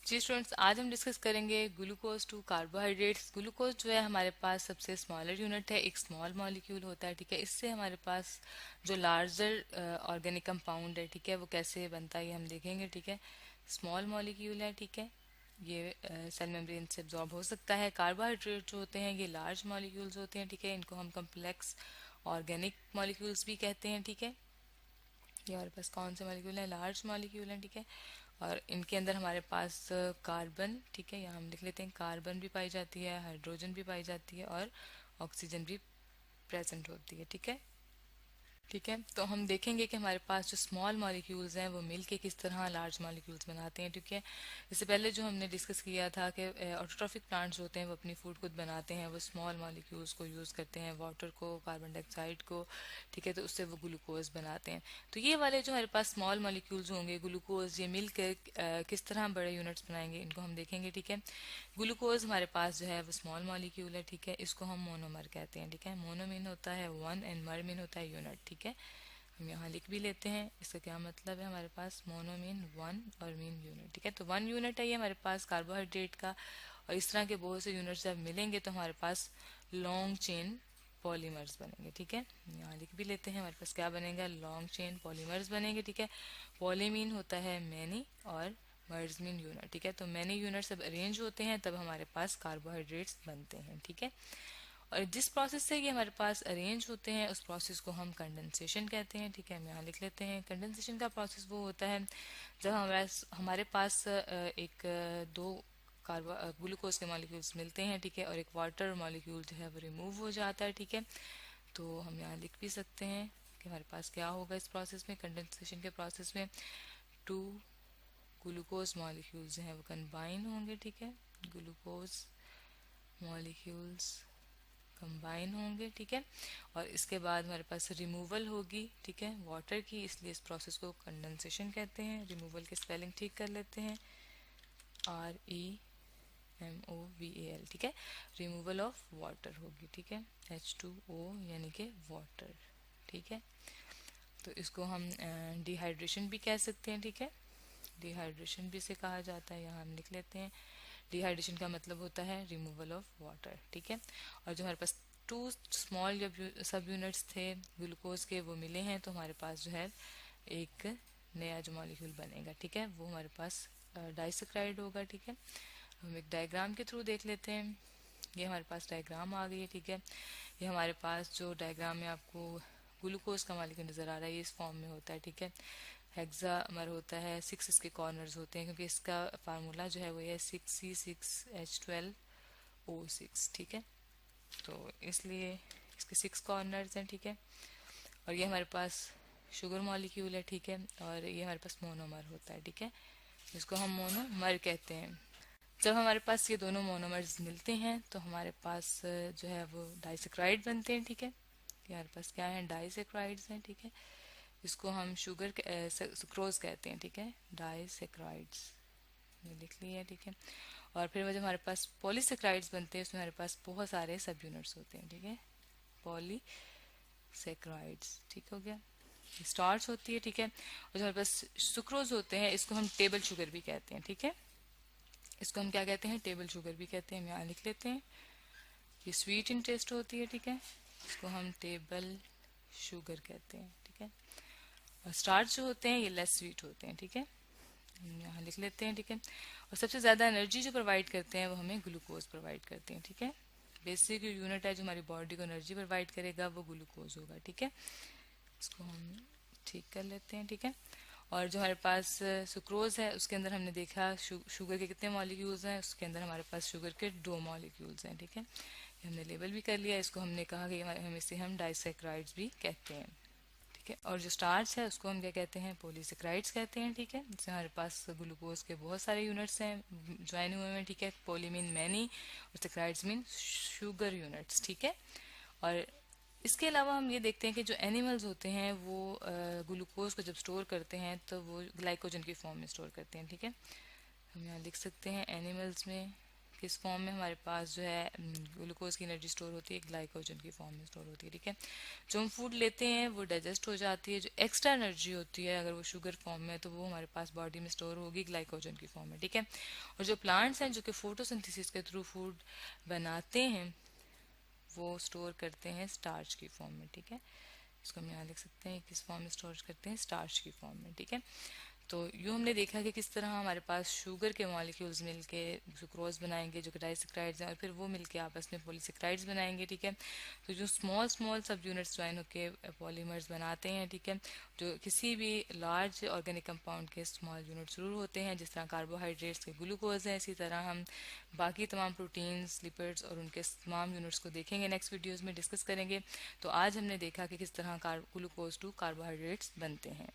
जी students, आज हम discuss करेंगे ग्लूकोज टू कार्बोहाइड्रेट्स। ग्लूकोज जो है हमारे पास सबसे स्मॉलर यूनिट है, एक स्मॉल मॉलिक्यूल होता है, ठीक है। इससे हमारे पास जो लार्जर ऑर्गेनिक कंपाउंड है, ठीक है, वो कैसे बनता है ये हम देखेंगे, ठीक है। स्मॉल मॉलिक्यूल है, ठीक है, ये सेल मेम्ब्रेन से एब्जॉर्ब हो सकता है। कार्बोहाइड्रेट जो होते हैं ये लार्ज मॉलिक्यूल्स होते हैं, ठीक है, इनको हम कम्प्लेक्स ऑर्गेनिक मॉलिक्यूल्स भी कहते हैं, ठीक है। ये हमारे पास कौन से मॉलिक्यूल हैं? लार्ज मॉलिक्यूल हैं, ठीक है। और इनके अंदर हमारे पास कार्बन, ठीक है, यहाँ हम लिख लेते हैं, कार्बन भी पाई जाती है, हाइड्रोजन भी पाई जाती है और ऑक्सीजन भी प्रेजेंट होती है, ठीक है। ठीक है, तो हम देखेंगे कि हमारे पास जो स्मॉल मॉलिक्यूल्स हैं वो मिलके किस तरह लार्ज मॉलिक्यूल्स बनाते हैं, ठीक है। इससे पहले जो हमने डिस्कस किया था कि ऑटोट्रॉफिक प्लांट्स होते हैं वो अपनी फूड खुद बनाते हैं, वो स्मॉल मॉलिक्यूल्स को यूज़ करते हैं, वाटर को, कार्बन डाइऑक्साइड को, ठीक है, तो उससे वो ग्लूकोज बनाते हैं। तो ये वाले जो हमारे पास स्मॉल मॉलिक्यूल्स होंगे ग्लूकोज, ये मिलकर किस तरह बड़े यूनिट्स बनाएंगे इनको हम देखेंगे, ठीक है। ग्लूकोज हमारे पास जो है वो स्मॉल मॉलिक्यूल है, ठीक है, इसको हम मोनोमर कहते हैं, ठीक है। मोनो मीन होता है वन एंड मर मीन होता है यूनिट, ठीक है। हम यहाँ लिख भी लेते हैं, इसका क्या मतलब है, हमारे पास मोनो मीन वन और मीन यूनिट, ठीक है। तो वन यूनिट है ये हमारे पास कार्बोहाइड्रेट का, और इस तरह के बहुत से यूनिट्स जब मिलेंगे तो हमारे पास लॉन्ग चेन पॉलीमर्स बनेंगे, ठीक है। यहाँ लिख भी लेते हैं, हमारे पास क्या बनेगा, लॉन्ग चेन पॉलीमर्स बनेंगे, ठीक है। पॉलीमीन होता है मैनी और मर्ज मीन यूनिट, ठीक है। तो मैनी यूनिट सब अरेंज होते हैं तब हमारे पास कार्बोहाइड्रेट्स बनते हैं, ठीक है। और जिस प्रोसेस से ये हमारे पास अरेंज होते हैं उस प्रोसेस को हम कंडेंसेशन कहते हैं, ठीक है। हम यहाँ लिख लेते हैं, कंडेंसेशन का प्रोसेस वो होता है जब हमारे पास दो कार्बो ग्लूकोज के मॉलिक्यूल्स मिलते हैं, ठीक है, और एक वाटर मॉलिक्यूल जो है वो रिमूव हो जाता है, ठीक है। तो हम यहाँ लिख भी सकते हैं कि हमारे पास क्या होगा इस प्रोसेस में, कंडेंसेशन के प्रोसेस में टू ग्लूकोज मॉलिक्यूल्स जो हैं वो कंबाइन होंगे, ठीक है। ग्लूकोज मॉलिक्यूल्स कंबाइन होंगे, ठीक है। और इसके बाद हमारे पास रिमूवल होगी, ठीक है, वाटर की, इसलिए इस प्रोसेस को कंडेंसेशन कहते हैं। रिमूवल की स्पेलिंग ठीक कर लेते हैं, REMOVAL, ठीक है। रिमूवल ऑफ वाटर होगी, ठीक है, H2O यानी कि वाटर, ठीक है। तो इसको हम डिहाइड्रेशन भी कह सकते हैं, ठीक है। डिहाइड्रेशन भी इसे कहा जाता है, यहाँ हम लिख लेते हैं, डिहाइड्रेशन का मतलब होता है रिमूवल ऑफ वाटर, ठीक है। और जो हमारे पास टू स्मॉल जब सब यूनिट्स थे ग्लूकोज के वो मिले हैं तो हमारे पास जो है एक नया जो मॉलिक्यूल बनेगा, ठीक है, वो हमारे पास डाइसेक्राइड होगा, ठीक है। हम एक डायग्राम के थ्रू देख लेते हैं, ये हमारे पास डायग्राम आ गई है, ठीक है। ये हमारे पास जो डायग्राम में आपको ग्लूकोज का मॉलिक्यूल नज़र आ रहा है ये इस फॉर्म में होता है, ठीक है। हेक्सामर होता है, सिक्स इसके कॉर्नर्स होते हैं क्योंकि इसका फार्मूला जो है वो है 6C6H12O6, ठीक है। तो इसलिए इसके सिक्स कॉर्नर्स हैं, ठीक है। और ये हमारे पास शुगर मॉलिक्यूल है, ठीक है, और ये हमारे पास मोनोमर होता है, ठीक है, जिसको हम मोनोमर कहते हैं। जब हमारे पास ये दोनों मोनोमर्स मिलते हैं तो हमारे पास जो है वो डाइसेक्राइड बनते हैं, ठीक है। हमारे पास क्या है, डाइसेक्राइड्स हैं, ठीक है। इसको हम सुक्रोज कहते हैं, ठीक है, डाइसेक्राइड्स, ये लिख लिया, ठीक है। और फिर वो जब हमारे पास पॉलीसेक्राइड्स बनते हैं उसमें हमारे पास बहुत सारे सब यूनिट्स होते हैं, ठीक है, पॉलीसेक्राइड्स, ठीक हो गया। स्टार्च होती है, ठीक है। और जो हमारे पास सुक्रोज होते हैं इसको हम टेबल शुगर भी कहते हैं, ठीक है। इसको हम क्या कहते हैं, टेबल शुगर भी कहते हैं, हम यहाँ लिख लेते हैं। ये स्वीट इन टेस्ट होती है, ठीक है, इसको हम टेबल शुगर कहते हैं, ठीक है। और स्टार्च जो होते हैं ये लेस स्वीट होते हैं, ठीक है, हम यहाँ लिख लेते हैं, ठीक है। और सबसे ज़्यादा एनर्जी जो प्रोवाइड करते हैं वो हमें ग्लूकोज प्रोवाइड करते हैं, ठीक है। बेसिक यूनिट है जो हमारी बॉडी को एनर्जी प्रोवाइड करेगा वो ग्लूकोज होगा, ठीक है। इसको हम ठीक कर लेते हैं, ठीक है। और जो हमारे पास सुक्रोज है उसके अंदर हमने देखा शुगर के कितने मॉलिक्यूल्स हैं, उसके अंदर हमारे पास शुगर के दो मॉलिक्यूल्स हैं, ठीक है। ये हमने लेबल भी कर लिया, इसको हमने कहा कि हम इसे हम डाइसेक्राइड्स भी कहते हैं, ठीक है। और जो स्टार्च है उसको हम क्या कहते हैं, पॉलीसेक्राइड्स कहते हैं, ठीक है। जैसे हमारे पास ग्लूकोज के बहुत सारे यूनिट्स हैं ज्वाइन हुए हैं, ठीक है, पॉली मीन मैनी और सेक्राइड्स मीन शुगर यूनिट्स, ठीक है। और इसके अलावा हम ये देखते हैं कि जो एनिमल्स होते हैं वो ग्लूकोज को जब स्टोर करते हैं तो वो ग्लाइकोजन की फॉर्म में स्टोर करते हैं, ठीक है। हम यहाँ लिख सकते हैं एनिमल्स में किस फॉर्म में हमारे पास जो है ग्लूकोज की एनर्जी स्टोर होती है, ग्लाइकोजन की फॉर्म में स्टोर होती है। ठीक है, जो हम फूड लेते हैं वो डाइजेस्ट हो जाती है, जो एक्स्ट्रा एनर्जी होती है अगर वो शुगर फॉर्म में है तो वो हमारे पास बॉडी में स्टोर होगी ग्लाइकोजन की फॉर्म में। ठीक है, और जो प्लांट्स हैं जो कि फोटोसिंथेसिस के थ्रू फूड बनाते हैं वो स्टोर करते हैं स्टार्च की फॉर्म में। ठीक है, इसको हम यहाँ लिख सकते हैं किस फॉर्म में स्टोर करते हैं, स्टार्च की फॉर्म में। ठीक है, तो यूँ हमने देखा कि किस तरह हमारे पास शुगर के मॉलिक्यूल्स मिलके सुक्रोज बनाएंगे जो कि डाइसेक्राइड्स हैं, और फिर वो मिलके आपस में पॉलीसेक्राइड्स बनाएंगे। ठीक है, तो जो स्मॉल स्मॉल सब यूनिट्स ज्वाइन होके पॉलीमर्स बनाते हैं। ठीक है, जो किसी भी लार्ज ऑर्गेनिक कंपाउंड के स्मॉल यूनिट जरूर होते हैं, जिस तरह कार्बोहाइड्रेट्स के ग्लूकोज हैं, इसी तरह हम बाकी तमाम प्रोटीन्स, लिपिड्स और उनके तमाम यूनिट्स को देखेंगे, नेक्स्ट वीडियोज़ में डिस्कस करेंगे। तो आज हमने देखा कि किस तरह ग्लूकोज टू कार्बोहाइड्रेट्स बनते हैं।